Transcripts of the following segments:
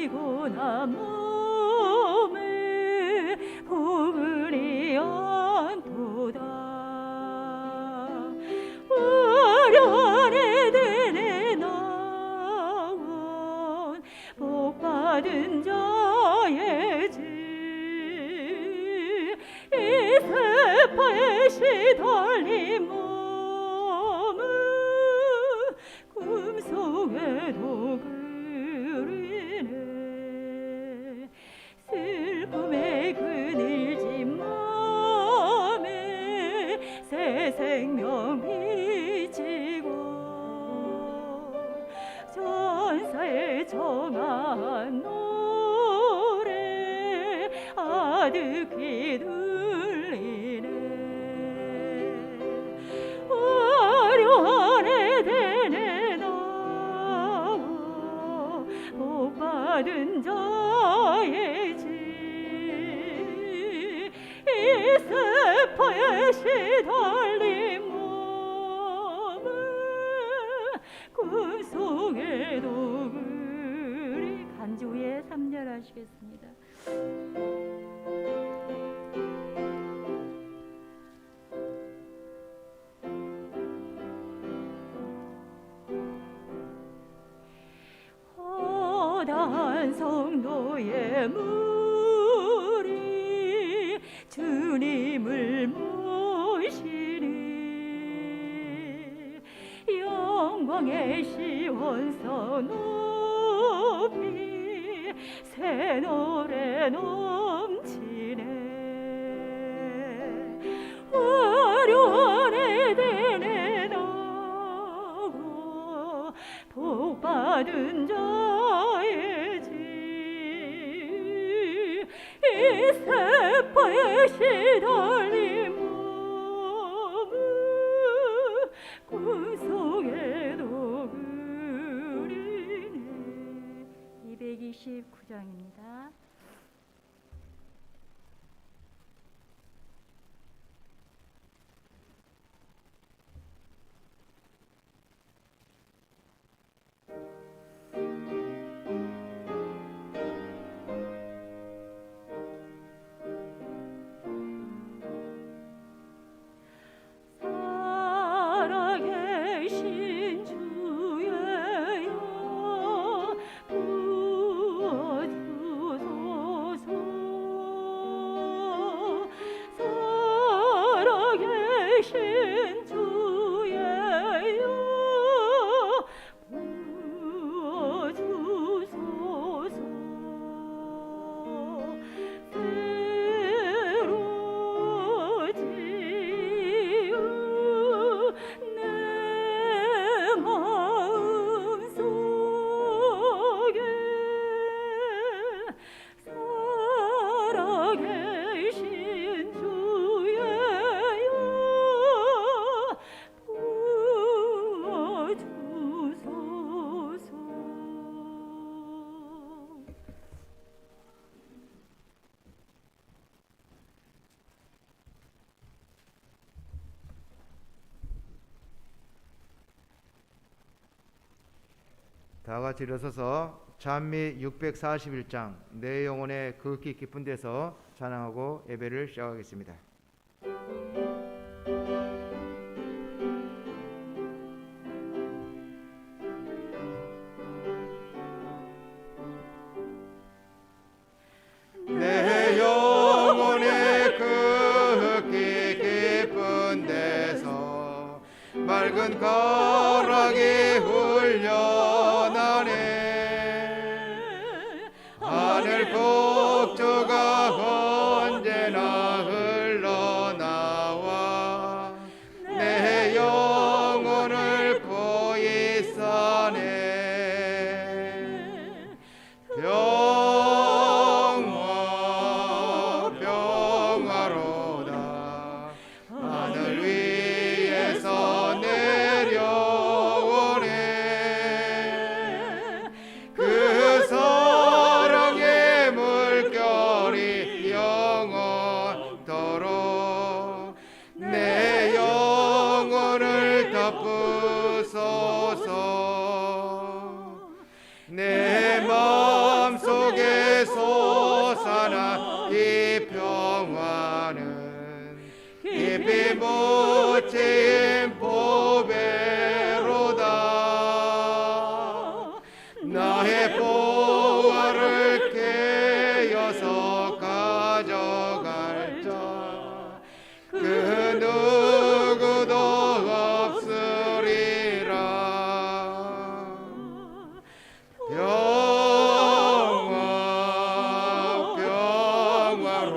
피곤한 몸에 포근히 안도다. 화려한 에덴에 나온 복받은 자의 집, 이 세파의 시달린 몸은 금속에도 그리네. 슬픔에 그늘진 맘에 새 생명 비치고 전사의 정한 노래 아득히 들리네. 화려한 에덴에 나와 복받은 자의 집, 이 세파의 시달린 몸은 꿈속에도 그리. 간주 후에 3절 하시겠습니다. 허다한 성도의 무리 주님을 모시니 영광의 시원서 높이 새 노래 넘치네. 화려한 에덴에 나고 복받은 자의 집, 이 세파의 시달린 몸은 꿈속에도 그리네. 229장입니다. 살아계신 주예여 부어주소서. 살아계신 주예여 부어주소서. 새로 지은 내 마음속에 살아계신 주예여 부어주소서. 다 같이 일어서서 찬미 641장 내 영혼의 극히 깊은 데서 찬양하고 예배를 시작하겠습니다. 내 영혼의 극히 깊은 데서 맑은 가락이 흘려나네. 하늘 폭주가 언제나 흘러나와 내 영혼을 고이 싸네. 평화로다 하늘 위에서 내려오네. 그 사랑의 물결이 영원토록 내 영혼을 덮으소서. 내 마음속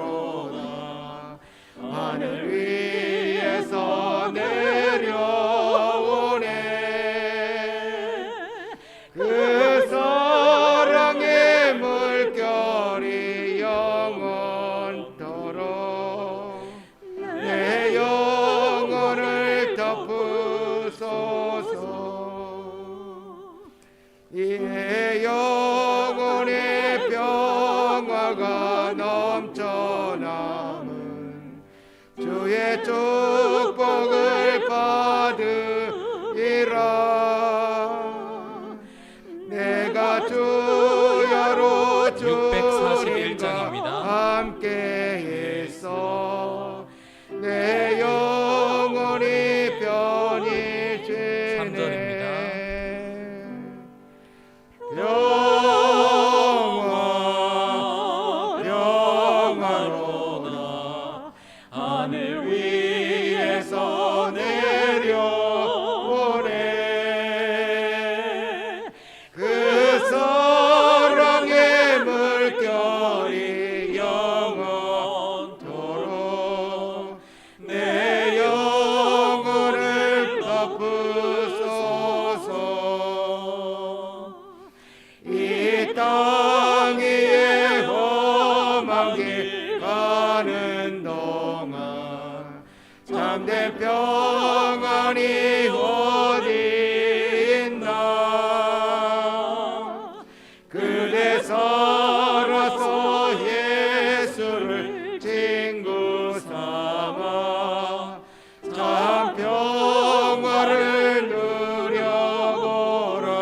평화로다. 하늘 위에서 내려오네. 그 사랑의 물결이 영원토록 내 영혼을 덮으소서. 이 영혼의 평화가 넘쳐남은 주의 축복을 받으리라. 내가 주야로 주님과 함께 있어 내 영혼이 편히 쉬네. 평화로다. 하늘 위에서 내려오네. 그 사랑의 물결이 영원토록 내 영혼을 덮으소서. 이 땅 위에 험한 길 가는 동안 참된 평안이 어디 있나. 그대 살아서 예수를 친구 삼아 참 평화를 누려보라.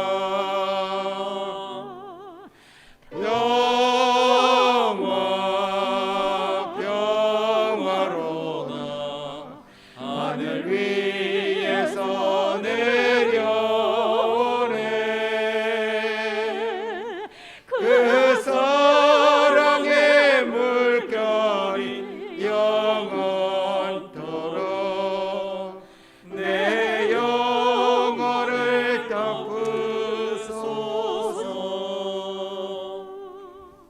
평화로다. 하늘 위에서 내려오네. 그 사랑의 물결이 영원토록 내 영혼을 덮으소서.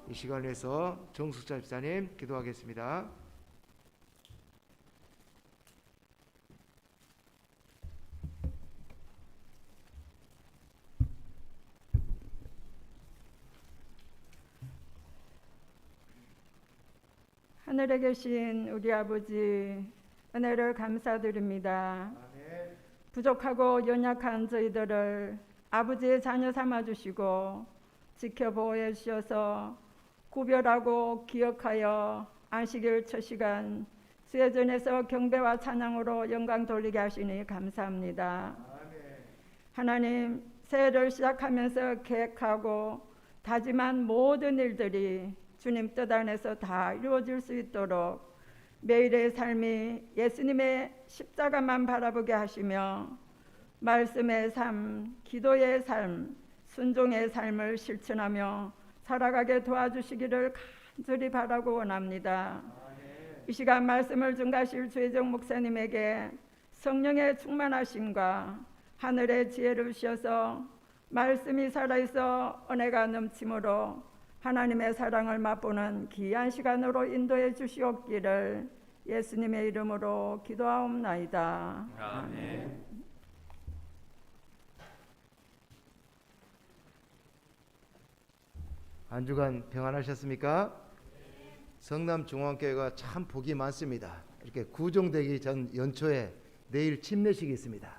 이 시간에서 정숙자 집사님 기도하겠습니다. 하늘에 계신 우리 아버지, 은혜를 감사드립니다. 부족하고 연약한 저희들을 아버지의 자녀 삼아주시고 지켜보호해 주셔서 구별하고 기억하여 안식일 첫 시간 주의 전에서 경배와 찬양으로 영광 돌리게 하시니 감사합니다. 하나님, 새해를 시작하면서 계획하고 다짐한 모든 일들이 주님 뜻 안에서 다 이루어질 수 있도록 매일의 삶이 예수님의 십자가만 바라보게 하시며 말씀의 삶, 기도의 삶, 순종의 삶을 실천하며 살아가게 도와주시기를 간절히 바라고 원합니다. 이 시간 말씀을 증가하실 주혜정 목사님에게 성령의 충만하심과 하늘의 지혜를 주셔서 말씀이 살아있어 은혜가 넘침으로 하나님의 사랑을 맛보는 귀한 시간으로 인도해 주시옵기를 예수님의 이름으로 기도하옵나이다. 아멘. 한 주간 평안하셨습니까? 성남중앙교회가 참 복이 많습니다. 이렇게 구종되기 전 연초에 내일 침례식이 있습니다.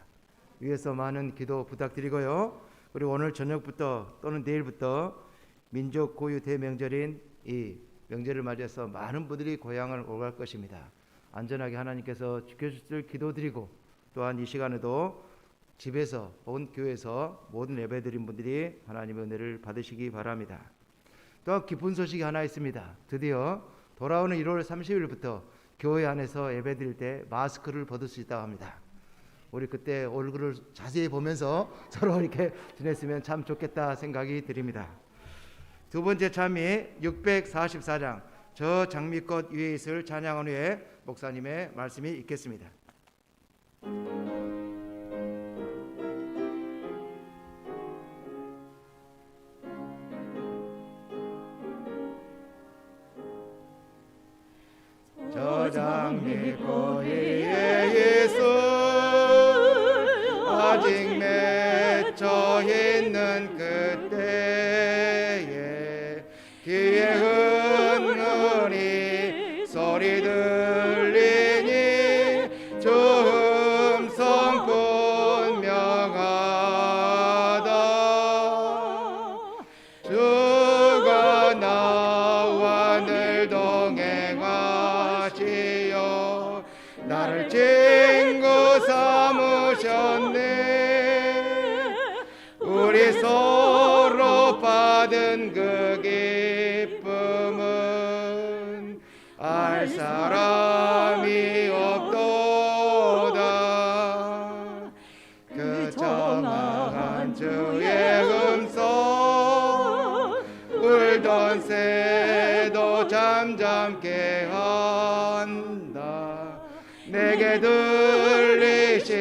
위에서 많은 기도 부탁드리고요. 그리고 오늘 저녁부터 또는 내일부터 민족 고유 대명절인 이 명절을 맞이해서 많은 분들이 고향을 오갈 것입니다. 안전하게 하나님께서 지켜주실 기도드리고 또한 이 시간에도 집에서 혹은 교회에서 모든 예배드린 분들이 하나님의 은혜를 받으시기 바랍니다. 또 기쁜 소식이 하나 있습니다. 드디어 돌아오는 1월 30일부터 교회 안에서 예배드릴 때 마스크를 벗을 수 있다고 합니다. 우리 그때 얼굴을 자세히 보면서 서로 이렇게 지냈으면 참 좋겠다 생각이 드립니다. 두 번째 찬미 644장 저 장미꽃 위에 있을 찬양한 후에 목사님의 말씀이 있겠습니다. 고희의 예수 아직 맺혀 있는 그때에 귀에 흥건히 소리 들리니 주 음성 분명하다. 주가 나와 늘 동행하시어 나를 친구 삼으셨네. 우리 서로 받은 그 기쁨은 알 사람이 없도다. 그 정확한 주의 음성 울던 새도 잠잠게 한다. 내게 들리신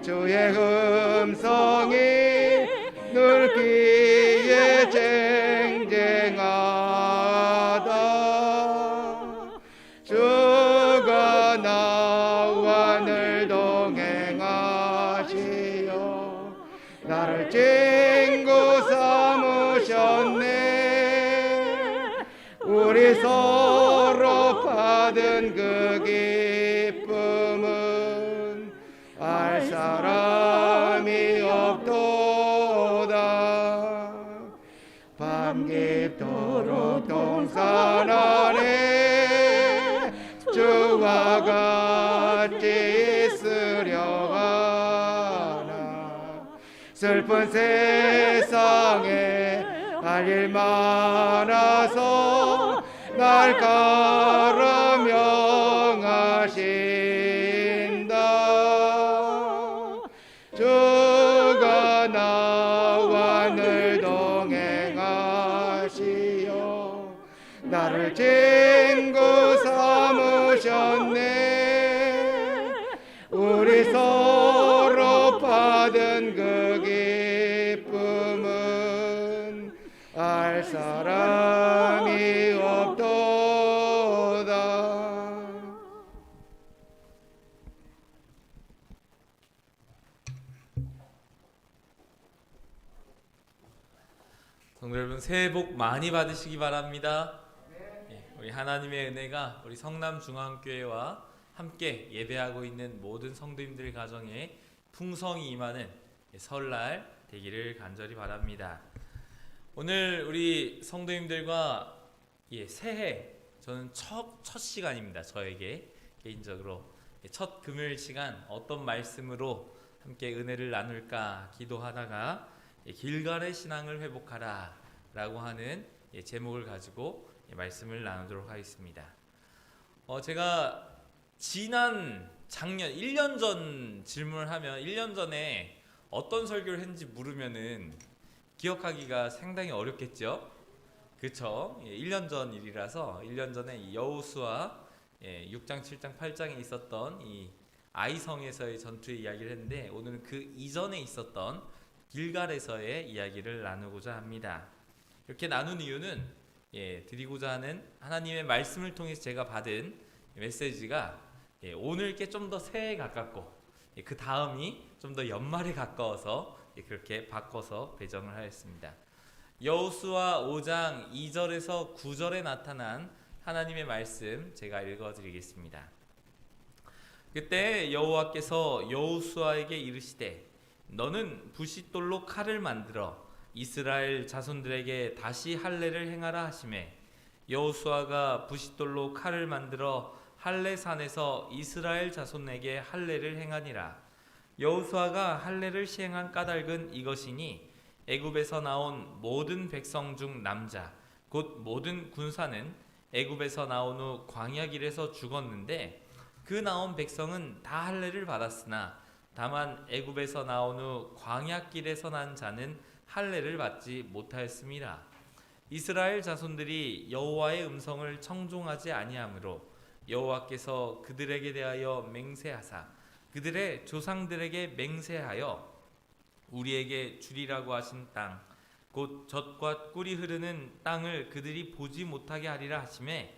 주의 음성이 늘 귀에 쟁쟁하다. 주가 나와 늘 동행하시어 나를 친구 삼으셨네. 우리 서로 받은 그 기쁨은 알 사람이 없도다. 밤 깊도록 동산 안에 주와 같이 있으려 하나. 슬픈 세상에 할 일 많아서 날 가라 명하신다. 주가 나와 늘 동행하시어 나를 친구 삼으셨네. 우리 서로 받은 그 기쁨은 알 사람이 없도다. 성도 여러분, 새해 복 많이 받으시기 바랍니다. 우리 하나님의 은혜가 우리 성남중앙교회와 함께 예배하고 있는 모든 성도님들 가정에 풍성히 임하는 설날 되기를 간절히 바랍니다. 오늘 우리 성도님들과 새해, 저는 첫 시간입니다. 저에게 개인적으로 첫 금요일 시간 어떤 말씀으로 함께 은혜를 나눌까 기도하다가 길갈의 신앙을 회복하라 라고 하는 제목을 가지고 말씀을 나누도록 하겠습니다. 제가 지난 작년 1년 전 질문을 하면 1년 전에 어떤 설교를 했는지 물으면은 기억하기가 상당히 어렵겠죠? 그쵸? 1년 전 일이라서 1년 전에 여호수아 6장, 7장, 8장에 있었던 이 아이성에서의 전투의 이야기를 했는데 오늘은 그 이전에 있었던 길갈에서의 이야기를 나누고자 합니다. 이렇게 나눈 이유는 드리고자 하는 하나님의 말씀을 통해서 제가 받은 메시지가 오늘께 좀 더 새해에 가깝고 그 다음이 좀 더 연말에 가까워서 그렇게 바꿔서 배정을 하였습니다. 여호수아 5장 2절에서 9절에 나타난 하나님의 말씀 제가 읽어드리겠습니다. 그때 여호와께서 여호수아에게 이르시되 너는 부싯돌로 칼을 만들어 이스라엘 자손들에게 다시 할례를 행하라 하시매 여호수아가 부싯돌로 칼을 만들어 할례산에서 이스라엘 자손에게 할례를 행하니라. 여호수아가 할례를 시행한 까닭은 이것이니 애굽에서 나온 모든 백성 중 남자 곧 모든 군사는 애굽에서 나온 후 광야 길에서 죽었는데 그 나온 백성은 다 할례를 받았으나 다만 애굽에서 나온 후 광야 길에서 난 자는 할례를 받지 못하였습니다. 이스라엘 자손들이 여호와의 음성을 청종하지 아니하므로 여호와께서 그들에게 대하여 맹세하사 그들의 조상들에게 맹세하여 우리에게 주리라고 하신 땅 곧 젖과 꿀이 흐르는 땅을 그들이 보지 못하게 하리라 하시매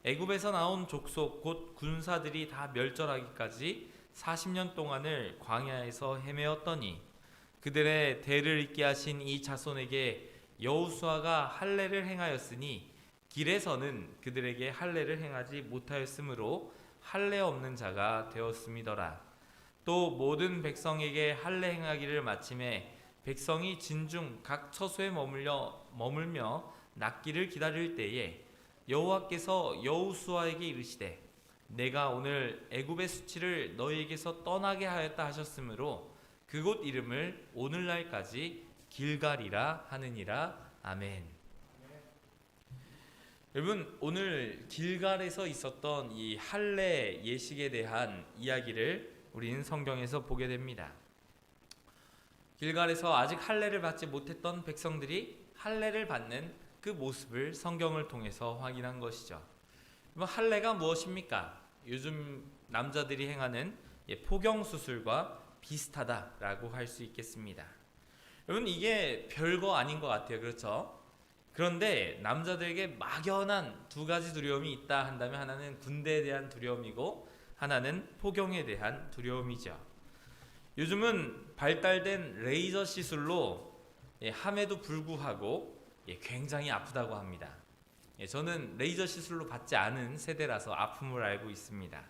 애굽에서 나온 족속 곧 군사들이 다 멸절하기까지 40년 동안을 광야에서 헤매었더니 그들의 대를 잇게 하신 이 자손에게 여호수아가 할례를 행하였으니 길에서는 그들에게 할례를 행하지 못하였으므로 할례 없는 자가 되었음이더라. 또 모든 백성에게 할례 행하기를 마침에 백성이 진중 각 처소에 머물며 낫기를 기다릴 때에 여호와께서 여호수아에게 이르시되 내가 오늘 애굽의 수치를 너희에게서 떠나게 하였다 하셨으므로 그곳 이름을 오늘날까지 길갈이라 하느니라. 아멘. 여러분, 오늘 길갈에서 있었던 이 할례 예식에 대한 이야기를 우리는 성경에서 보게 됩니다. 길갈에서 아직 할례를 받지 못했던 백성들이 할례를 받는 그 모습을 성경을 통해서 확인한 것이죠. 할례가 무엇입니까? 요즘 남자들이 행하는 포경 수술과 비슷하다라고 할 수 있겠습니다. 여러분, 이게 별거 아닌 것 같아요. 그렇죠? 그런데 남자들에게 막연한 두 가지 두려움이 있다 한다면 하나는 군대에 대한 두려움이고 하나는 포경에 대한 두려움이죠. 요즘은 발달된 레이저 시술로 함에도 불구하고 굉장히 아프다고 합니다. 저는 레이저 시술로 받지 않은 세대라서 아픔을 알고 있습니다.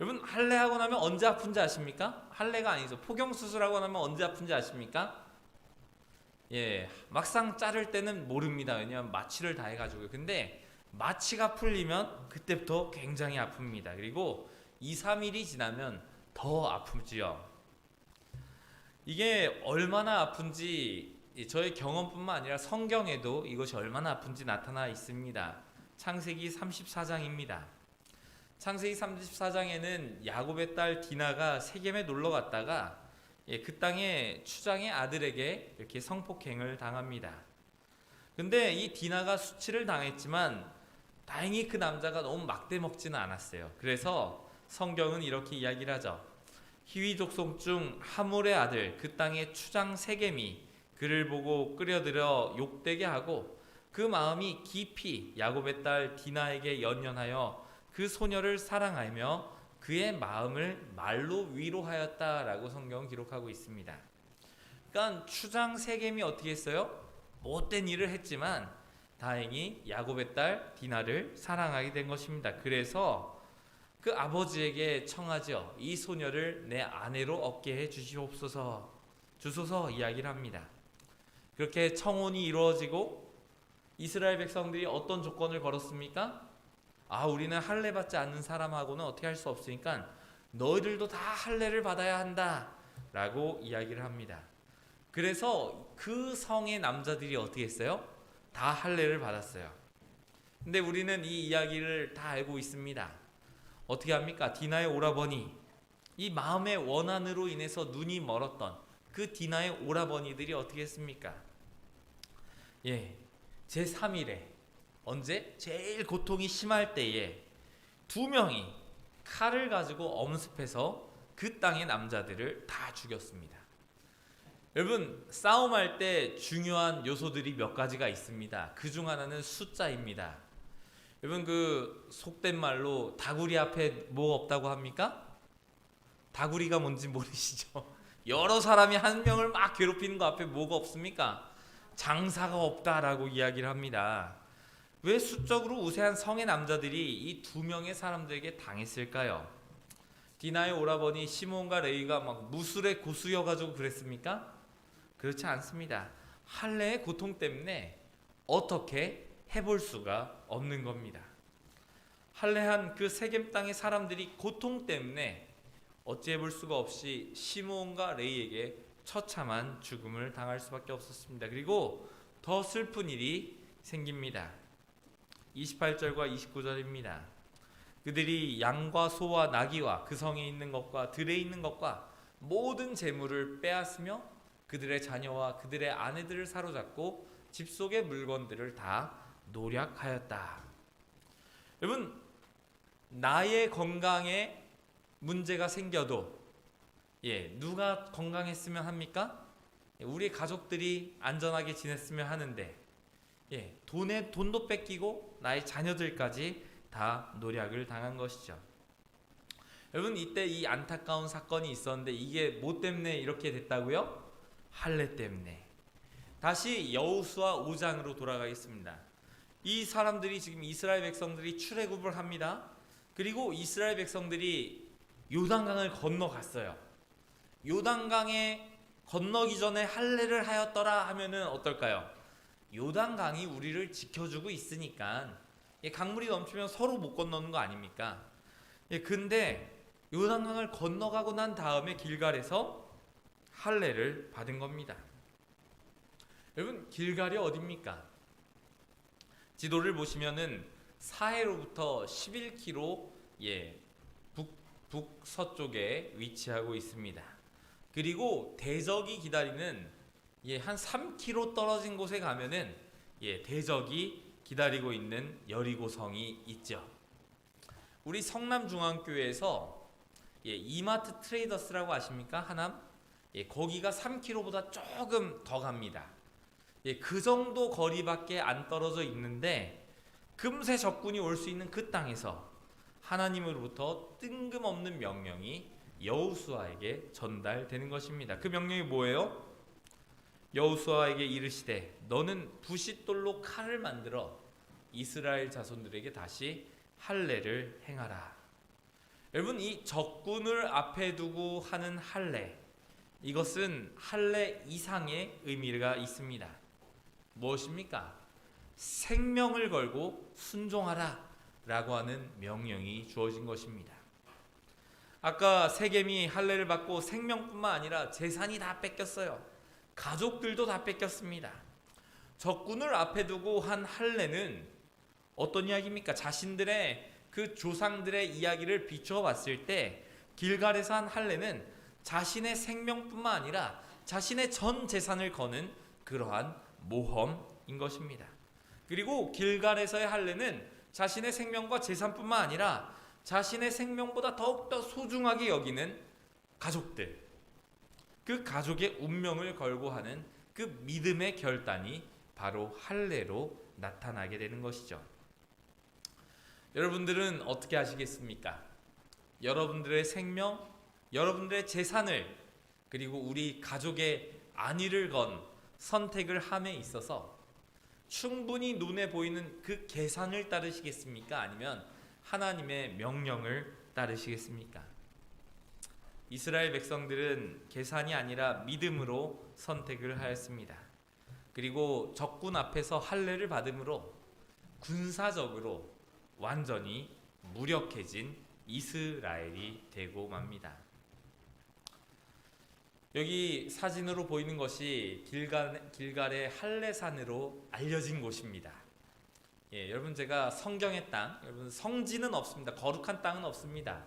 여러분, 할례하고 나면 언제 아픈지 아십니까? 할례가 아니죠. 포경 수술하고 나면 언제 아픈지 아십니까? 막상 자를 때는 모릅니다. 왜냐하면 마취를 다 해가지고요. 근데 마취가 풀리면 그때부터 굉장히 아픕니다. 그리고 2, 3일이 지나면 더 아프지요. 이게 얼마나 아픈지 저의 경험뿐만 아니라 성경에도 이것이 얼마나 아픈지 나타나 있습니다. 창세기 34장입니다. 창세기 34장에는 야곱의 딸 디나가 세겜에 놀러 갔다가 그 땅의 추장의 아들에게 이렇게 성폭행을 당합니다. 근데 이 디나가 수치를 당했지만 다행히 그 남자가 너무 막대 먹지는 않았어요. 그래서 성경은 이렇게 이야기를 하죠. 히위 족속 중 하몰의 아들 그 땅의 추장 세겜이 그를 보고 끌어들여 욕되게 하고 그 마음이 깊이 야곱의 딸 디나에게 연연하여 그 소녀를 사랑하며 그의 마음을 말로 위로하였다라고 성경은 기록하고 있습니다. 그러니까 추장 세겜이 어떻게 했어요? 못된 일을 했지만 다행히 야곱의 딸 디나를 사랑하게 된 것입니다. 그래서 그 아버지에게 청하죠. 이 소녀를 내 아내로 얻게 해 주소서 이야기를 합니다. 그렇게 청혼이 이루어지고 이스라엘 백성들이 어떤 조건을 걸었습니까? 우리는 할례 받지 않는 사람하고는 어떻게 할 수 없으니까 너희들도 다 할례를 받아야 한다 라고 이야기를 합니다. 그래서 그 성의 남자들이 어떻게 했어요? 다 할례를 받았어요. 근데 우리는 이 이야기를 다 알고 있습니다. 어떻게 합니까? 디나의 오라버니, 이 마음의 원한으로 인해서 눈이 멀었던 그 디나의 오라버니들이 어떻게 했습니까? 제3일에 언제? 제일 고통이 심할 때에 두 명이 칼을 가지고 엄습해서 그 땅의 남자들을 다 죽였습니다. 여러분, 싸움할 때 중요한 요소들이 몇 가지가 있습니다. 그중 하나는 숫자입니다. 여러분, 그 속된 말로 다구리 앞에 뭐 없다고 합니까? 다구리가 뭔지 모르시죠? 여러 사람이 한 명을 막 괴롭히는 거 앞에 뭐가 없습니까? 장사가 없다라고 이야기를 합니다. 왜 수적으로 우세한 성의 남자들이 이 두 명의 사람들에게 당했을까요? 디나의 오라버니 시몬과 레위가 막 무술의 고수여가지고 그랬습니까? 그렇지 않습니다. 할례의 고통 때문에 어떻게 해볼 수가 없는 겁니다. 할례한 그 세겜 땅의 사람들이 고통 때문에 어찌 해볼 수가 없이 시몬과 레위에게 처참한 죽음을 당할 수밖에 없었습니다. 그리고 더 슬픈 일이 생깁니다. 28절과 29절입니다. 그들이 양과 소와 나귀와 그 성에 있는 것과 들에 있는 것과 모든 재물을 빼앗으며 그들의 자녀와 그들의 아내들을 사로잡고 집 속의 물건들을 다 노략하였다. 여러분, 나의 건강에 문제가 생겨도 누가 건강했으면 합니까? 우리 가족들이 안전하게 지냈으면 하는데 돈도 뺏기고 나의 자녀들까지 다 노략을 당한 것이죠. 여러분, 이때 이 안타까운 사건이 있었는데 이게 뭐 때문에 이렇게 됐다고요? 할례 때문에. 다시 여호수아 5장으로 돌아가겠습니다. 이 사람들이 지금 이스라엘 백성들이 출애굽을 합니다. 그리고 이스라엘 백성들이 요단강을 건너갔어요. 요단강에 건너기 전에 할례를 하였더라 하면은 어떨까요? 요단강이 우리를 지켜주고 있으니까 강물이 넘치면 서로 못 건너는 거 아닙니까? 근데 요단강을 건너가고 난 다음에 길갈에서 할례를 받은 겁니다. 여러분, 길갈이 어디입니까? 지도를 보시면은 사해로부터 11km 북서쪽에 위치하고 있습니다. 그리고 대적이 기다리는 한 3km 떨어진 곳에 가면은 대적이 기다리고 있는 여리고성이 있죠. 우리 성남중앙교회에서 이마트 트레이더스라고 아십니까? 하남? 거기가 3km보다 조금 더 갑니다. 그 정도 거리밖에 안 떨어져 있는데 금세 적군이 올 수 있는 그 땅에서 하나님으로부터 뜬금없는 명령이 여호수아에게 전달되는 것입니다. 그 명령이 뭐예요? 여호수아에게 이르시되 너는 부싯돌로 칼을 만들어 이스라엘 자손들에게 다시 할례를 행하라. 여러분, 이 적군을 앞에 두고 하는 할례, 이것은 할례 이상의 의미가 있습니다. 무엇입니까? 생명을 걸고 순종하라 라고 하는 명령이 주어진 것입니다. 아까 세겜이 할례를 받고 생명뿐만 아니라 재산이 다 뺏겼어요. 가족들도 다 뺏겼습니다. 적군을 앞에 두고 한 할례는 어떤 이야기입니까? 자신들의 그 조상들의 이야기를 비추어 봤을 때 길갈에서 한 할례는 자신의 생명뿐만 아니라 자신의 전 재산을 거는 그러한 모험인 것입니다. 그리고 길갈에서의 할례는 자신의 생명과 재산뿐만 아니라 자신의 생명보다 더욱더 소중하게 여기는 가족들, 그 가족의 운명을 걸고 하는 그 믿음의 결단이 바로 할례로 나타나게 되는 것이죠. 여러분들은 어떻게 하시겠습니까? 여러분들의 생명, 여러분들의 재산을, 그리고 우리 가족의 안위를 건 선택을 함에 있어서 충분히 눈에 보이는 그 계산을 따르시겠습니까? 아니면 하나님의 명령을 따르시겠습니까? 이스라엘 백성들은 계산이 아니라 믿음으로 선택을 하였습니다. 그리고 적군 앞에서 할례를 받음으로 군사적으로 완전히 무력해진 이스라엘이 되고 맙니다. 여기 사진으로 보이는 것이 길갈의 할례산으로 알려진 곳입니다. 여러분, 제가 성경의 땅, 여러분 성지는 없습니다. 거룩한 땅은 없습니다.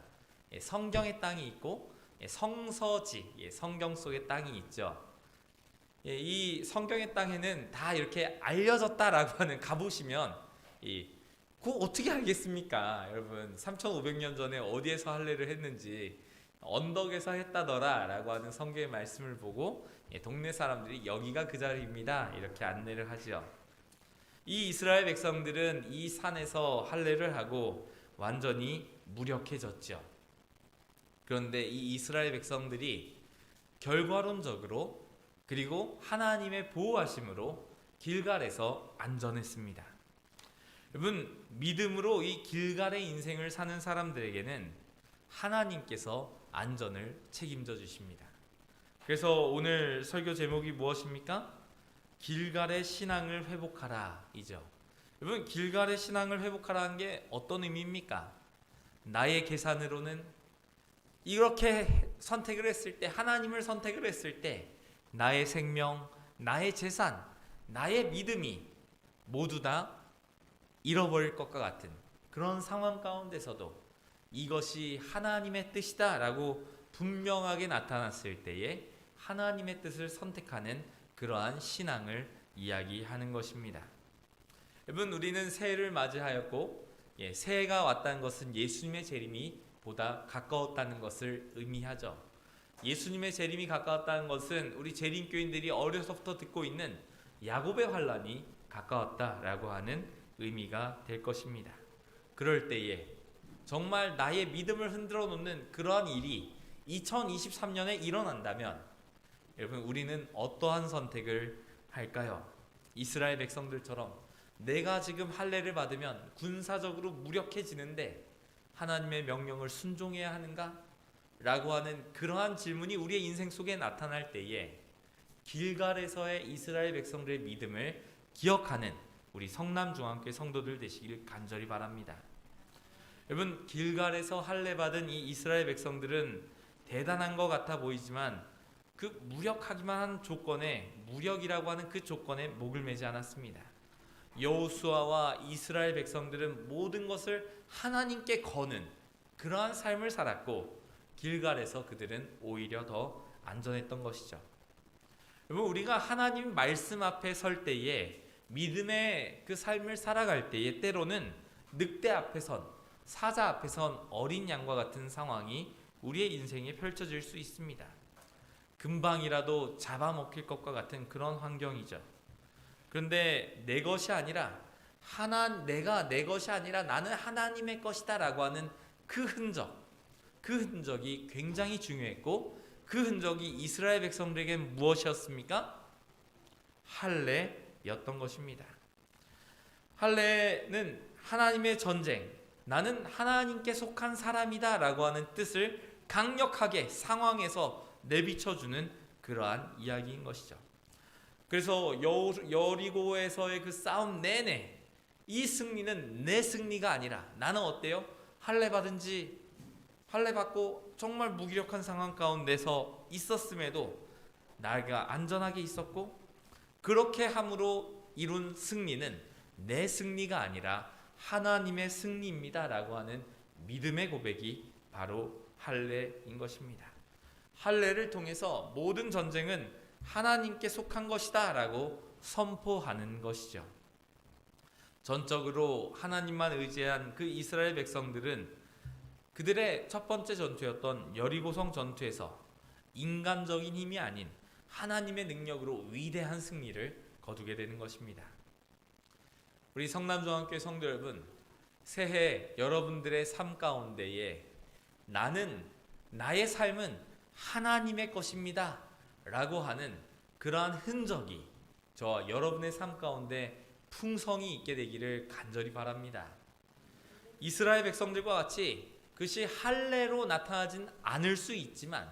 성경의 땅이 있고 성서지, 성경 속의 땅이 있죠. 이 성경의 땅에는 다 이렇게 알려졌다라고 하는, 가보시면 그거 어떻게 알겠습니까? 여러분, 3500년 전에 어디에서 할례를 했는지 언덕에서 했다더라 라고 하는 성경의 말씀을 보고 동네 사람들이 여기가 그 자리입니다 이렇게 안내를 하죠. 이 이스라엘 백성들은 이 산에서 할례를 하고 완전히 무력해졌죠. 그런데 이 이스라엘 백성들이 결과론적으로 그리고 하나님의 보호하심으로 길갈에서 안전했습니다. 여러분, 믿음으로 이 길갈의 인생을 사는 사람들에게는 하나님께서 안전을 책임져 주십니다. 그래서 오늘 설교 제목이 무엇입니까? 길갈의 신앙을 회복하라 이죠. 여러분, 길갈의 신앙을 회복하라는 게 어떤 의미입니까? 나의 계산으로는 이렇게 선택을 했을 때, 하나님을 선택을 했을 때 나의 생명, 나의 재산, 나의 믿음이 모두 다 잃어버릴 것과 같은 그런 상황 가운데서도 이것이 하나님의 뜻이다 라고 분명하게 나타났을 때에 하나님의 뜻을 선택하는 그러한 신앙을 이야기하는 것입니다. 여러분, 우리는 새해를 맞이하였고 새해가 왔다는 것은 예수님의 재림이 보다 가까웠다는 것을 의미하죠. 예수님의 재림이 가까웠다는 것은 우리 재림교인들이 어려서부터 듣고 있는 야곱의 환란이 가까웠다라고 하는 의미가 될 것입니다. 그럴 때에 정말 나의 믿음을 흔들어 놓는 그러한 일이 2023년에 일어난다면 여러분 우리는 어떠한 선택을 할까요? 이스라엘 백성들처럼 내가 지금 할례를 받으면 군사적으로 무력해지는데 하나님의 명령을 순종해야 하는가? 라고 하는 그러한 질문이 우리의 인생 속에 나타날 때에 길갈에서의 이스라엘 백성들의 믿음을 기억하는 우리 성남중앙교회 성도들 되시길 간절히 바랍니다. 여러분 길갈에서 할례 받은 이 이스라엘 백성들은 대단한 것 같아 보이지만 그 무력하기만 한 조건에 무력이라고 하는 그 조건에 목을 매지 않았습니다. 여호수아와 이스라엘 백성들은 모든 것을 하나님께 거는 그러한 삶을 살았고 길갈에서 그들은 오히려 더 안전했던 것이죠. 여러분 우리가 하나님 말씀 앞에 설 때에 믿음의 그 삶을 살아갈 때에 때로는 늑대 앞에선 사자 앞에선 어린 양과 같은 상황이 우리의 인생에 펼쳐질 수 있습니다. 금방이라도 잡아먹힐 것과 같은 그런 환경이죠. 그런데 내 것이 아니라 내가 내 것이 아니라 나는 하나님의 것이다 라고 하는 그 흔적이 굉장히 중요했고 그 흔적이 이스라엘 백성들에게 무엇이었습니까? 할례였던 것입니다. 할례는 하나님의 전쟁, 나는 하나님께 속한 사람이다 라고 하는 뜻을 강력하게 상황에서 내비쳐주는 그러한 이야기인 것이죠. 그래서 여리고에서의 그 싸움 내내 이 승리는 내 승리가 아니라 나는 어때요? 할례 받고 정말 무기력한 상황 가운데서 있었음에도 내가 안전하게 있었고 그렇게 함으로 이룬 승리는 내 승리가 아니라 하나님의 승리입니다 라고 하는 믿음의 고백이 바로 할례인 것입니다. 할례를 통해서 모든 전쟁은 하나님께 속한 것이다 라고 선포하는 것이죠. 전적으로 하나님만 의지한 그 이스라엘 백성들은 그들의 첫 번째 전투였던 여리고성 전투에서 인간적인 힘이 아닌 하나님의 능력으로 위대한 승리를 거두게 되는 것입니다. 우리 성남중앙교회 성도 여러분, 새해 여러분들의 삶 가운데에 나의 삶은 하나님의 것입니다 라고 하는 그러한 흔적이 저와 여러분의 삶 가운데 풍성이 있게 되기를 간절히 바랍니다. 이스라엘 백성들과 같이 그것이 할례로 나타나진 않을 수 있지만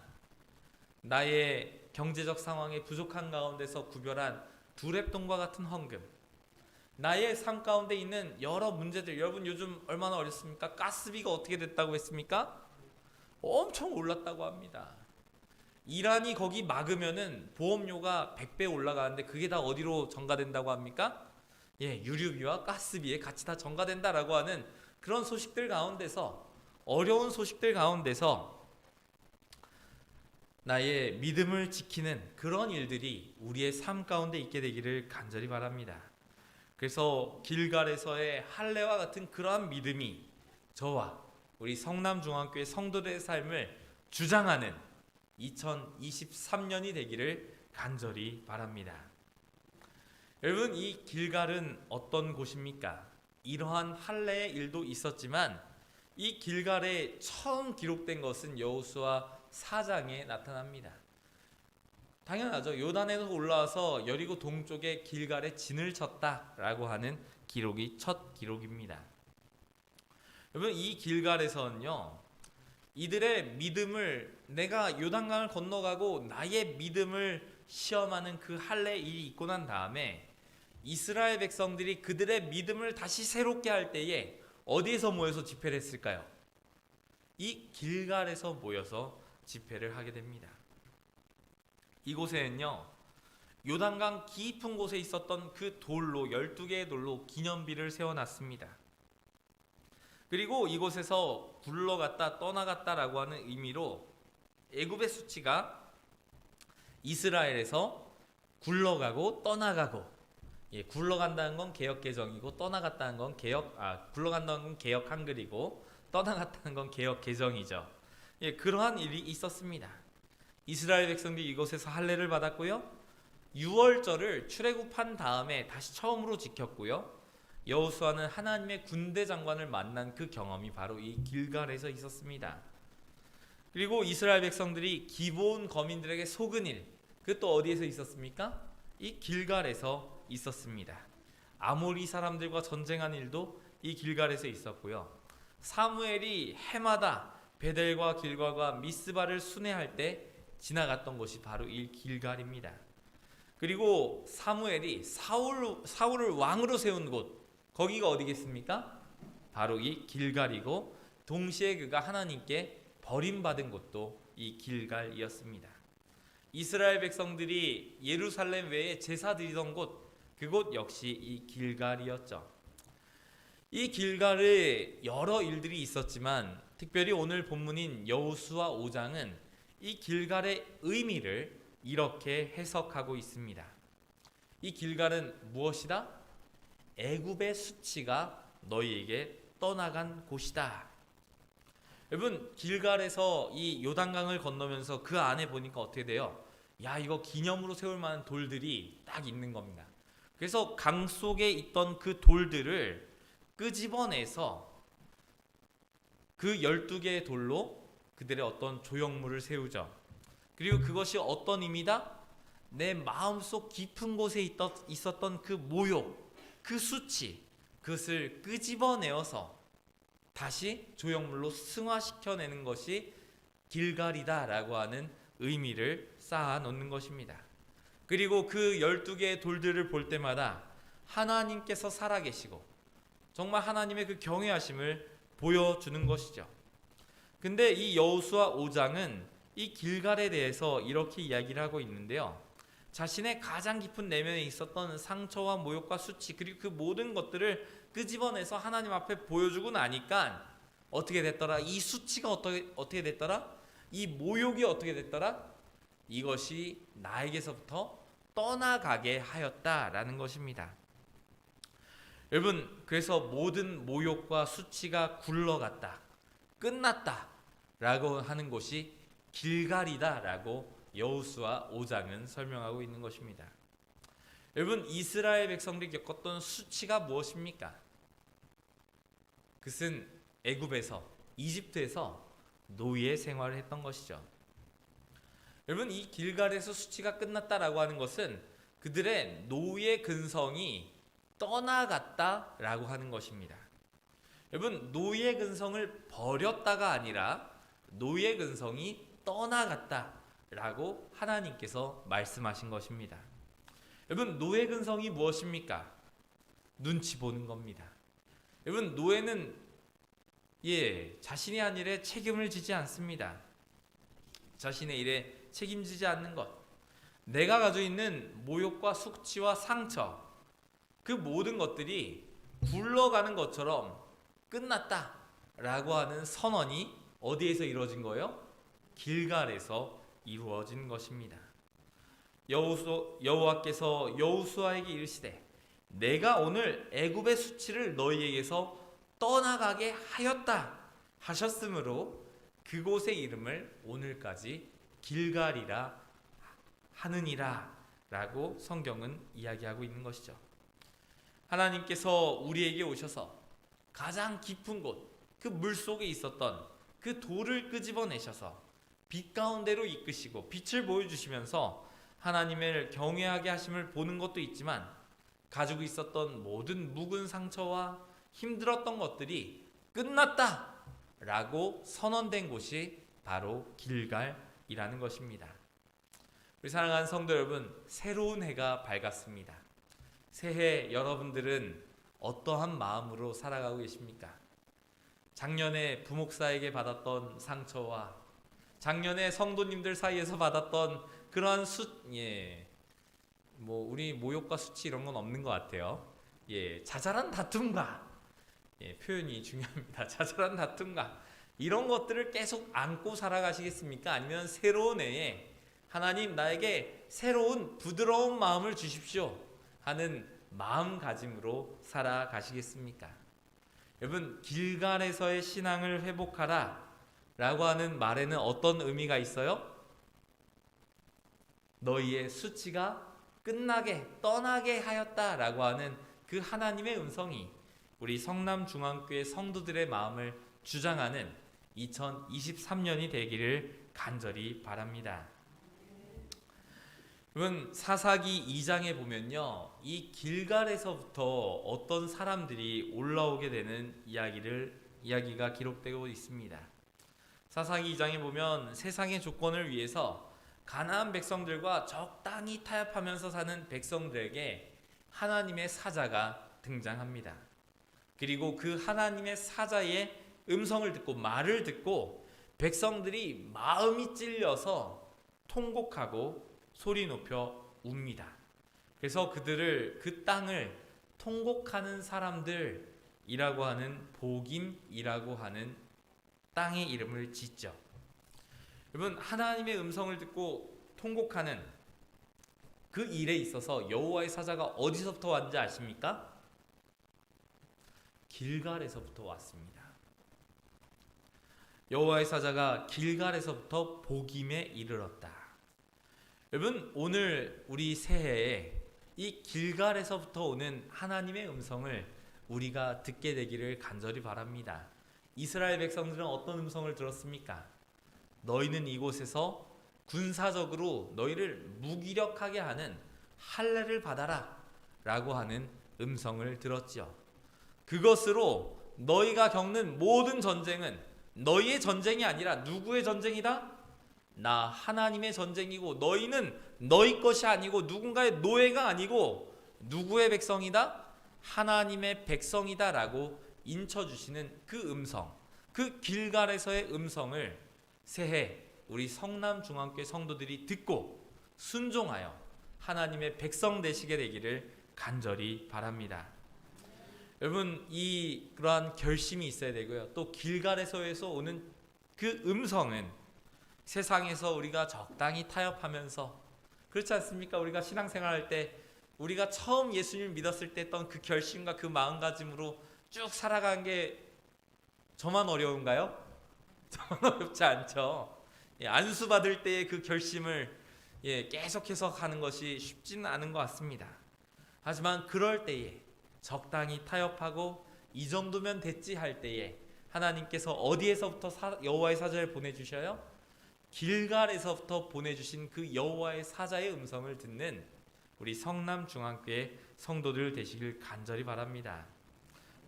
나의 경제적 상황에 부족한 가운데서 구별한 두랩돈과 같은 헌금, 나의 삶 가운데 있는 여러 문제들, 여러분 요즘 얼마나 어렵습니까? 가스비가 어떻게 됐다고 했습니까? 엄청 올랐다고 합니다. 이란이 거기 막으면은 보험료가 100배 올라가는데 그게 다 어디로 전가된다고 합니까? 유류비와 가스비에 같이 다 전가된다라고 하는 그런 소식들 가운데서, 어려운 소식들 가운데서 나의 믿음을 지키는 그런 일들이 우리의 삶 가운데 있게 되기를 간절히 바랍니다. 그래서 길갈에서의 할례와 같은 그러한 믿음이 저와 우리 성남중앙교회 성도들의 삶을 주장하는 2023년이 되기를 간절히 바랍니다. 여러분, 이 길갈은 어떤 곳입니까? 이러한 할례의 일도 있었지만 이 길갈에 처음 기록된 것은 여호수아 4장에 나타납니다. 당연하죠. 요단에서 올라와서 여리고 동쪽에 길갈에 진을 쳤다라고 하는 기록이 첫 기록입니다. 여러분, 이 길갈에서는요, 이들의 믿음을, 내가 요단강을 건너가고 나의 믿음을 시험하는 그 할례 일이 있고 난 다음에 이스라엘 백성들이 그들의 믿음을 다시 새롭게 할 때에 어디에서 모여서 집회를 했을까요? 이 길갈에서 모여서 집회를 하게 됩니다. 이곳에는요, 요단강 깊은 곳에 있었던 그 돌로, 12개의 돌로 기념비를 세워놨습니다. 그리고 이곳에서 굴러갔다 떠나갔다라고 하는 의미로 애굽의 수치가 이스라엘에서 굴러가고 떠나가고, 굴러간다는 건 개역 개정이고 떠나갔다는 건 굴러간다는 건 개역 한글이고 떠나갔다는 건 개역 개정이죠. 그러한 일이 있었습니다. 이스라엘 백성들이 이곳에서 할례를 받았고요. 유월절을 출애굽한 다음에 다시 처음으로 지켰고요. 여호수아는 하나님의 군대 장관을 만난 그 경험이 바로 이 길갈에서 있었습니다. 그리고 이스라엘 백성들이 기브온 거민들에게 속은 일, 그것도 어디에서 있었습니까? 이 길갈에서 있었습니다. 아모리 사람들과 전쟁한 일도 이 길갈에서 있었고요. 사무엘이 해마다 베델과 길갈과 미스바를 순회할 때 지나갔던 곳이 바로 이 길갈입니다. 그리고 사무엘이 사울을 왕으로 세운 곳, 거기가 어디겠습니까? 바로 이 길갈이고, 동시에 그가 하나님께 버림받은 곳도 이 길갈이었습니다. 이스라엘 백성들이 예루살렘 외에 제사 드리던 곳, 그곳 역시 이 길갈이었죠. 이 길갈에 여러 일들이 있었지만 특별히 오늘 본문인 여호수아 5장은 이 길갈의 의미를 이렇게 해석하고 있습니다. 이 길갈은 무엇이다? 애굽의 수치가 너희에게 떠나간 곳이다. 여러분, 길갈에서 이 요단강을 건너면서 그 안에 보니까 어떻게 돼요? 야, 이거 기념으로 세울 만한 돌들이 딱 있는 겁니다. 그래서 강 속에 있던 그 돌들을 끄집어내서 그 12개의 돌로 그들의 어떤 조형물을 세우죠. 그리고 그것이 어떤 의미다? 내 마음속 깊은 곳에 있었던 그 모욕, 그 수치, 그것을 끄집어내어서 다시 조형물로 승화시켜내는 것이 길갈이다라고 하는 의미를 쌓아 놓는 것입니다. 그리고 그 12개의 돌들을 볼 때마다 하나님께서 살아계시고 정말 하나님의 그 경외하심을 보여주는 것이죠. 근데 이 여호수아 5장은 이 길갈에 대해서 이렇게 이야기를 하고 있는데요. 자신의 가장 깊은 내면에 있었던 상처와 모욕과 수치, 그리고 그 모든 것들을 끄집어내서 하나님 앞에 보여주고 나니까 어떻게 됐더라? 이 수치가 어떻게 됐더라? 이 모욕이 어떻게 됐더라? 이것이 나에게서부터 떠나가게 하였다라는 것입니다. 여러분, 그래서 모든 모욕과 수치가 굴러갔다, 끝났다 라고 하는 곳이 길갈이다 라고 여호수아 5장은 설명하고 있는 것입니다. 여러분, 이스라엘 백성들이 겪었던 수치가 무엇입니까? 그것은 애굽에서, 이집트에서 노예 생활을 했던 것이죠. 여러분, 이 길갈에서 수치가 끝났다라고 하는 것은 그들의 노예 근성이 떠나갔다라고 하는 것입니다. 여러분, 노예 근성을 버렸다가 아니라 노예 근성이 떠나갔다라고 하나님께서 말씀하신 것입니다. 여러분, 노예 근성이 무엇입니까? 눈치 보는 겁니다. 여러분, 노예는 자신이 한 일에 책임을 지지 않습니다. 자신의 일에 책임지지 않는 것, 내가 가지고 있는 모욕과 수치와 상처, 그 모든 것들이 굴러가는 것처럼 끝났다라고 하는 선언이 어디에서 이루어진 거예요? 길갈에서 이루어진 것입니다. 여호와께서 여호수아에게 이르시되 내가 오늘 애굽의 수치를 너희에게서 떠나가게 하였다 하셨으므로 그곳의 이름을 오늘까지 길갈이라 하느니라 라고 성경은 이야기하고 있는 것이죠. 하나님께서 우리에게 오셔서 가장 깊은 곳, 그 물속에 있었던 그 돌을 끄집어내셔서 빛 가운데로 이끄시고 빛을 보여주시면서 하나님을 경외하게 하심을 보는 것도 있지만, 가지고 있었던 모든 묵은 상처와 힘들었던 것들이 끝났다 라고 선언된 곳이 바로 길갈이라는 것입니다. 우리 사랑하는 성도 여러분, 새로운 해가 밝았습니다. 새해 여러분들은 어떠한 마음으로 살아가고 계십니까? 작년에 부목사에게 받았던 상처와 작년에 성도님들 사이에서 받았던 그러한 우리 모욕과 수치 이런 건 없는 것 같아요. 자잘한 다툼과 표현이 중요합니다. 자잘한 다툼과 이런 것들을 계속 안고 살아가시겠습니까? 아니면 새로운 해에 하나님 나에게 새로운 부드러운 마음을 주십시오 하는 마음가짐으로 살아가시겠습니까? 여러분, 길갈에서의 신앙을 회복하라 라고 하는 말에는 어떤 의미가 있어요? 너희의 수치가 끝나게, 떠나게 하였다 라고 하는 그 하나님의 음성이 우리 성남중앙교회 성도들의 마음을 주장하는 2023년이 되기를 간절히 바랍니다. 여러분, 사사기 2장에 보면요, 이 길갈에서부터 어떤 사람들이 올라오게 되는 이야기가 기록되고 있습니다. 사사기 2장에 보면 세상의 조건을 위해서 가나안 백성들과 적당히 타협하면서 사는 백성들에게 하나님의 사자가 등장합니다. 그리고 그 하나님의 사자의 음성을 듣고 말을 듣고 백성들이 마음이 찔려서 통곡하고 소리 높여 웁니다. 그래서 그들을 그 땅을 통곡하는 사람들이라고 하는 보김이라고 하는 땅의 이름을 짓죠. 여러분, 하나님의 음성을 듣고 통곡하는 그 일에 있어서 여호와의 사자가 어디서부터 왔는지 아십니까? 길갈에서부터 왔습니다. 여호와의 사자가 길갈에서부터 보김에 이르렀다. 여러분, 오늘 우리 새해에 이 길갈에서부터 오는 하나님의 음성을 우리가 듣게 되기를 간절히 바랍니다. 이스라엘 백성들은 어떤 음성을 들었습니까? 너희는 이곳에서 군사적으로 너희를 무기력하게 하는 할례를 받아라 라고 하는 음성을 들었지요. 그것으로 너희가 겪는 모든 전쟁은 너희의 전쟁이 아니라 누구의 전쟁이다? 나 하나님의 전쟁이고, 너희는 너희 것이 아니고 누군가의 노예가 아니고 누구의 백성이다? 하나님의 백성이다 라고 인쳐주시는 그 음성, 그 길갈에서의 음성을 새해 우리 성남중앙교회 성도들이 듣고 순종하여 하나님의 백성 되시게 되기를 간절히 바랍니다. 여러분, 그러한 결심이 있어야 되고요. 또 길갈에서에서 오는 그 음성은 세상에서 우리가 적당히 타협하면서, 그렇지 않습니까? 우리가 신앙생활할 때 우리가 처음 예수님을 믿었을 때 했던 그 결심과 그 마음가짐으로 쭉 살아가는 게 저만 어려운가요? 저만 어렵지 않죠. 안수 받을 때의 그 결심을 계속해서 가는 것이 쉽지는 않은 것 같습니다. 하지만 그럴 때에 적당히 타협하고 이 정도면 됐지 할 때에 하나님께서 어디에서부터 여호와의 사자를 보내주셔요? 길갈에서부터 보내주신 그 여호와의 사자의 음성을 듣는 우리 성남중앙교회 성도들 되시길 간절히 바랍니다.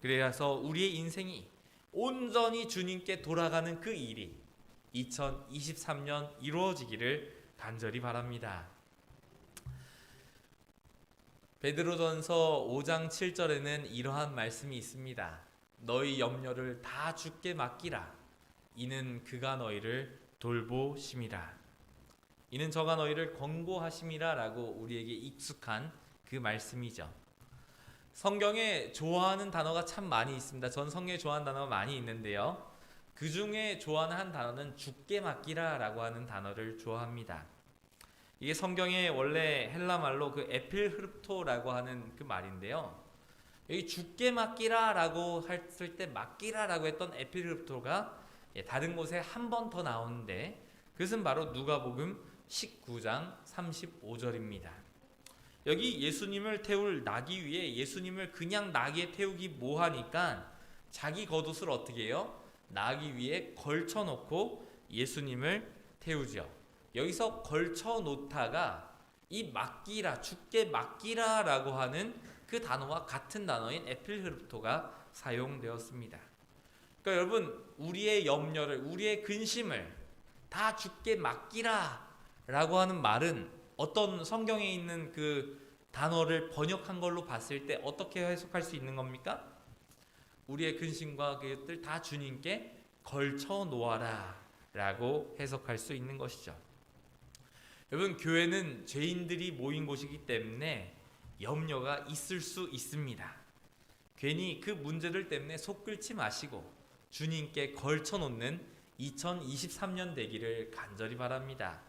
그래서 우리의 인생이 온전히 주님께 돌아가는 그 일이 2023년 이루어지기를 간절히 바랍니다. 베드로전서 5장 7절에는 이러한 말씀이 있습니다. 너희 염려를 다 주께 맡기라. 이는 그가 너희를 돌보심이라. 이는 저가 너희를 권고하심이라 라고 우리에게 익숙한 그 말씀이죠. 성경에 좋아하는 단어가 참 많이 있습니다. 전 성경에 좋아하는 단어가 많이 있는데요, 그 중에 좋아하는 한 단어는 주께 맡기라 라고 하는 단어를 좋아합니다. 이게 성경의 원래 헬라 말로 그 에필흐르토라고 하는 그 말인데요, 여기 주께 맡기라 라고 했을 때 맡기라 라고 했던 에필흐르토가 다른 곳에 한 번 더 나오는데, 그것은 바로 누가복음 19장 35절입니다. 여기 예수님을 태울 나귀 위에 예수님을 그냥 나귀에 태우기 뭐하니까 자기 겉옷을 어떻게 해요? 나귀 위에 걸쳐놓고 예수님을 태우죠. 여기서 걸쳐놓다가 이 맡기라, 주께 맡기라 라고 하는 그 단어와 같은 단어인 에필흐르토가 사용되었습니다. 그러니까 여러분, 우리의 염려를, 우리의 근심을 다 주께 맡기라 라고 하는 말은 어떤 성경에 있는 그 단어를 번역한 걸로 봤을 때 어떻게 해석할 수 있는 겁니까? 우리의 근심과 그것들 다 주님께 걸쳐 놓아라 라고 해석할 수 있는 것이죠. 여러분, 교회는 죄인들이 모인 곳이기 때문에 염려가 있을 수 있습니다. 괜히 그 문제들 때문에 속 끓지 마시고 주님께 걸쳐 놓는 2023년 되기를 간절히 바랍니다.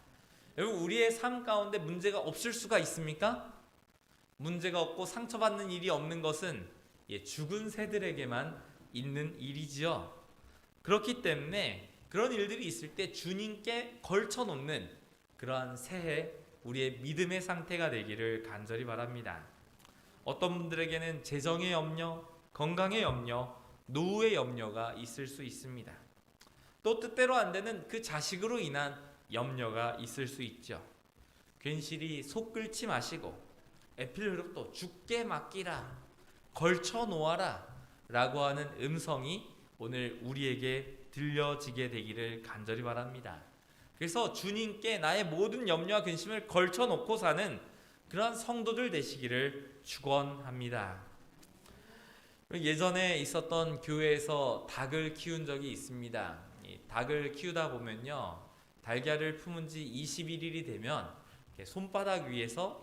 여러분, 우리의 삶 가운데 문제가 없을 수가 있습니까? 문제가 없고 상처받는 일이 없는 것은 죽은 새들에게만 있는 일이지요. 그렇기 때문에 그런 일들이 있을 때 주님께 걸쳐놓는 그러한 새해 우리의 믿음의 상태가 되기를 간절히 바랍니다. 어떤 분들에게는 재정의 염려, 건강의 염려, 노후의 염려가 있을 수 있습니다. 또 뜻대로 안 되는 그 자식으로 인한 염려가 있을 수 있죠. 괜시리 속 끓지 마시고 에필그룹도 죽게 맡기라, 걸쳐 놓아라 라고 하는 음성이 오늘 우리에게 들려지게 되기를 간절히 바랍니다. 그래서 주님께 나의 모든 염려와 근심을 걸쳐 놓고 사는 그러한 성도들 되시기를 축원합니다. 예전에 있었던 교회에서 닭을 키운 적이 있습니다. 이 닭을 키우다 보면요, 달걀을 품은 지 21일이 되면 손바닥 위에서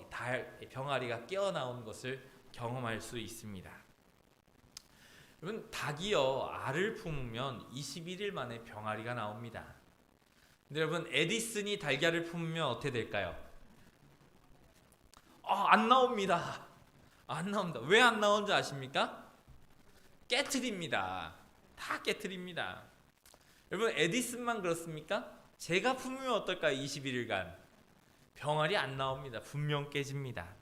병아리가 깨어나온 것을 경험할 수 있습니다. 여러분, 닭이요, 알을 품으면 21일 만에 병아리가 나옵니다. 근데 여러분, 에디슨이 달걀을 품으면 어떻게 될까요? 안 나옵니다. 안 나옵니다. 왜 안 나오는지 아십니까? 깨트립니다. 다 깨트립니다. 여러분, 에디슨만 그렇습니까? 제가 품으면 어떨까요? 21일간 병아리 안 나옵니다. 분명 깨집니다.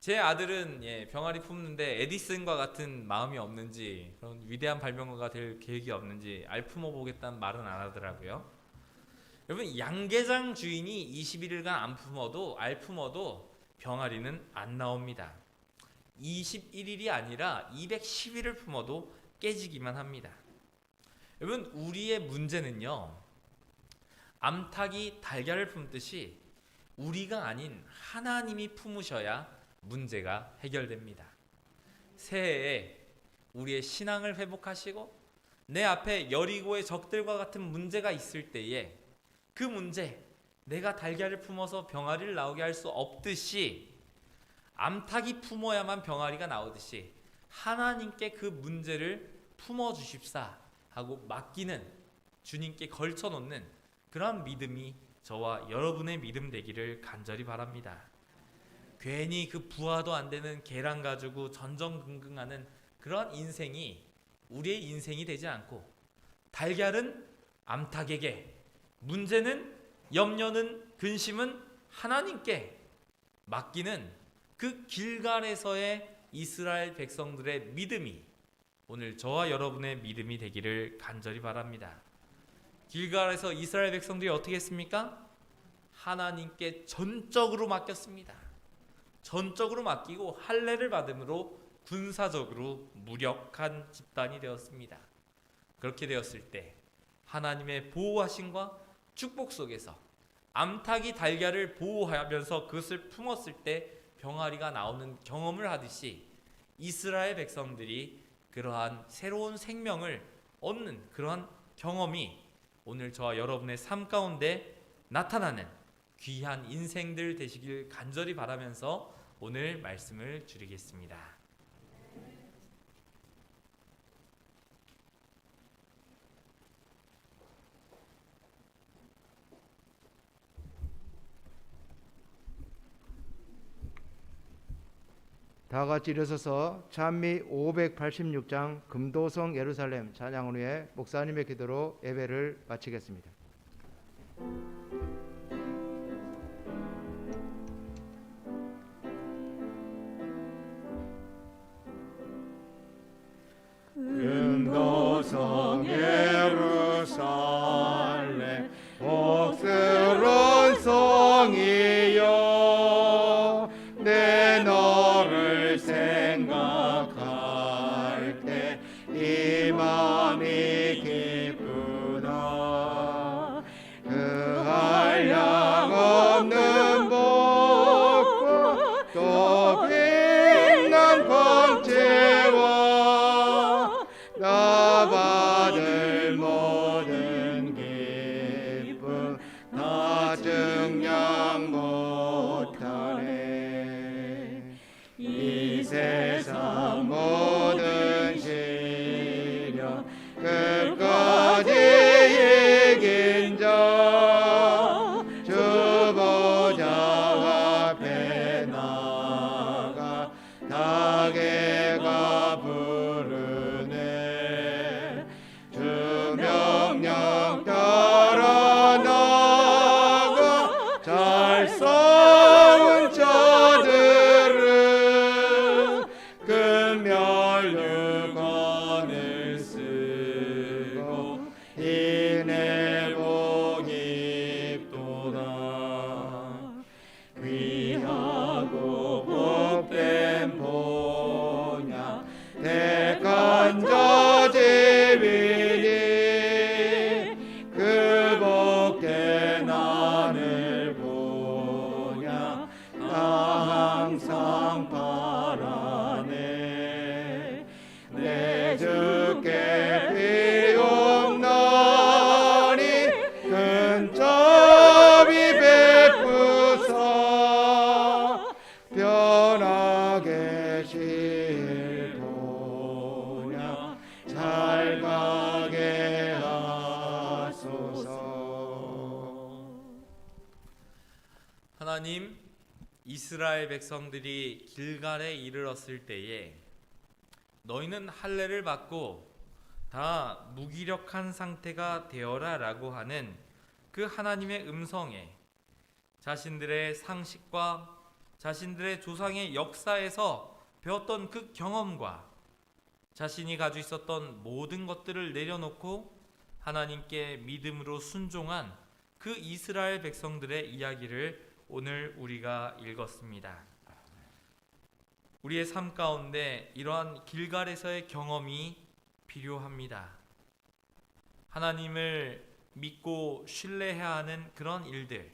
제 아들은 병아리 품는데 에디슨과 같은 마음이 없는지, 그런 위대한 발명가가 될 계획이 없는지 알 품어보겠다는 말은 안 하더라고요. 여러분, 양계장 주인이 21일간 안 품어도, 알 품어도 병아리는 안 나옵니다. 21일이 아니라 210일을 품어도 깨지기만 합니다. 여러분, 우리의 문제는요, 암탉이 달걀을 품듯이 우리가 아닌 하나님이 품으셔야 문제가 해결됩니다. 새해에 우리의 신앙을 회복하시고 내 앞에 여리고의 적들과 같은 문제가 있을 때에 그 문제, 내가 달걀을 품어서 병아리를 나오게 할 수 없듯이 암탉이 품어야만 병아리가 나오듯이 하나님께 그 문제를 품어주십사 하고 맡기는, 주님께 걸쳐놓는 그런 믿음이 저와 여러분의 믿음 되기를 간절히 바랍니다. 괜히 그 부화도 안 되는 계란 가지고 전전긍긍하는 그런 인생이 우리의 인생이 되지 않고, 달걀은 암탉에게, 문제는, 염려는, 근심은 하나님께 맡기는 그 길갈에서의 이스라엘 백성들의 믿음이 오늘 저와 여러분의 믿음이 되기를 간절히 바랍니다. 길갈에서 이스라엘 백성들이 어떻게 했습니까? 하나님께 전적으로 맡겼습니다. 전적으로 맡기고 할례를 받음으로 군사적으로 무력한 집단이 되었습니다. 그렇게 되었을 때 하나님의 보호하심과 축복 속에서 암탉이 달걀을 보호하면서 그것을 품었을 때 병아리가 나오는 경험을 하듯이 이스라엘 백성들이 그러한 새로운 생명을 얻는 그러한 경험이 오늘 저와 여러분의 삶 가운데 나타나는 귀한 인생들 되시길 간절히 바라면서 오늘 말씀을 드리겠습니다. 다 같이 일어서서 찬미 586장 금도성 예루살렘 찬양을 위해 목사님의 기도로 예배를 마치겠습니다. 금도성 예루살렘 복스러운 성이여, 내 너를 생각할 때 이 마음이 기쁘다. 그 한량 없는 복과 또 빛난 광채와 나 받을 모든 기쁨 다 증량 못하네. 이 세상 모든 시련 끝까지 이긴 자, 주 보좌 앞에 나가 다개가 부르네. 주 명령 따라 나가 잘 싸운 자들은 하나님, 이스라엘 백성들이 길갈에 이르렀을 때에 너희는 할례를 받고 다 무기력한 상태가 되어라 라고 하는 그 하나님의 음성에 자신들의 상식과 자신들의 조상의 역사에서 배웠던 그 경험과 자신이 가지고 있었던 모든 것들을 내려놓고 하나님께 믿음으로 순종한 그 이스라엘 백성들의 이야기를 오늘 우리가 읽었습니다. 우리의 삶 가운데 이러한 길갈에서의 경험이 필요합니다. 하나님을 믿고 신뢰해야 하는 그런 일들,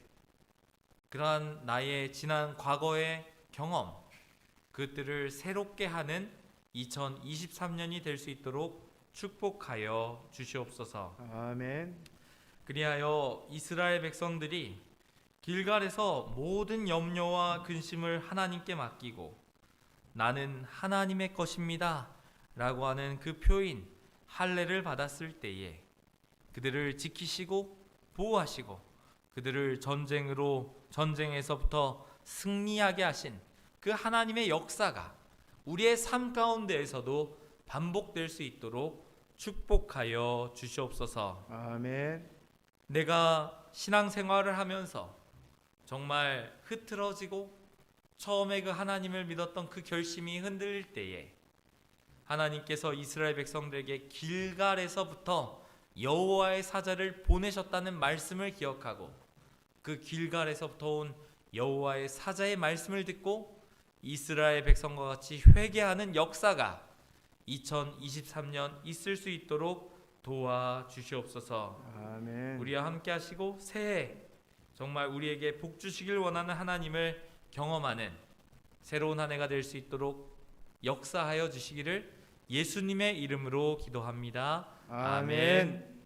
그러한 나의 지난 과거의 경험, 그것들을 새롭게 하는 2023년이 될 수 있도록 축복하여 주시옵소서. 아멘. 그리하여 이스라엘 백성들이 길갈에서 모든 염려와 근심을 하나님께 맡기고 나는 하나님의 것입니다 라고 하는 그 표인 할례를 받았을 때에 그들을 지키시고 보호하시고 그들을 전쟁에서부터 승리하게 하신 그 하나님의 역사가 우리의 삶 가운데에서도 반복될 수 있도록 축복하여 주시옵소서. 아멘. 내가 신앙생활을 하면서 정말 흐트러지고 처음에 그 하나님을 믿었던 그 결심이 흔들릴 때에 하나님께서 이스라엘 백성들에게 길갈에서부터 여호와의 사자를 보내셨다는 말씀을 기억하고 그 길갈에서부터 온 여호와의 사자의 말씀을 듣고 이스라엘 백성과 같이 회개하는 역사가 2023년 있을 수 있도록 도와주시옵소서. 아멘. 우리와 함께 하시고 새해 정말 우리에게 복 주시길 원하는 하나님을 경험하는 새로운 한 해가 될 수 있도록 역사하여 주시기를 예수님의 이름으로 기도합니다. 아멘.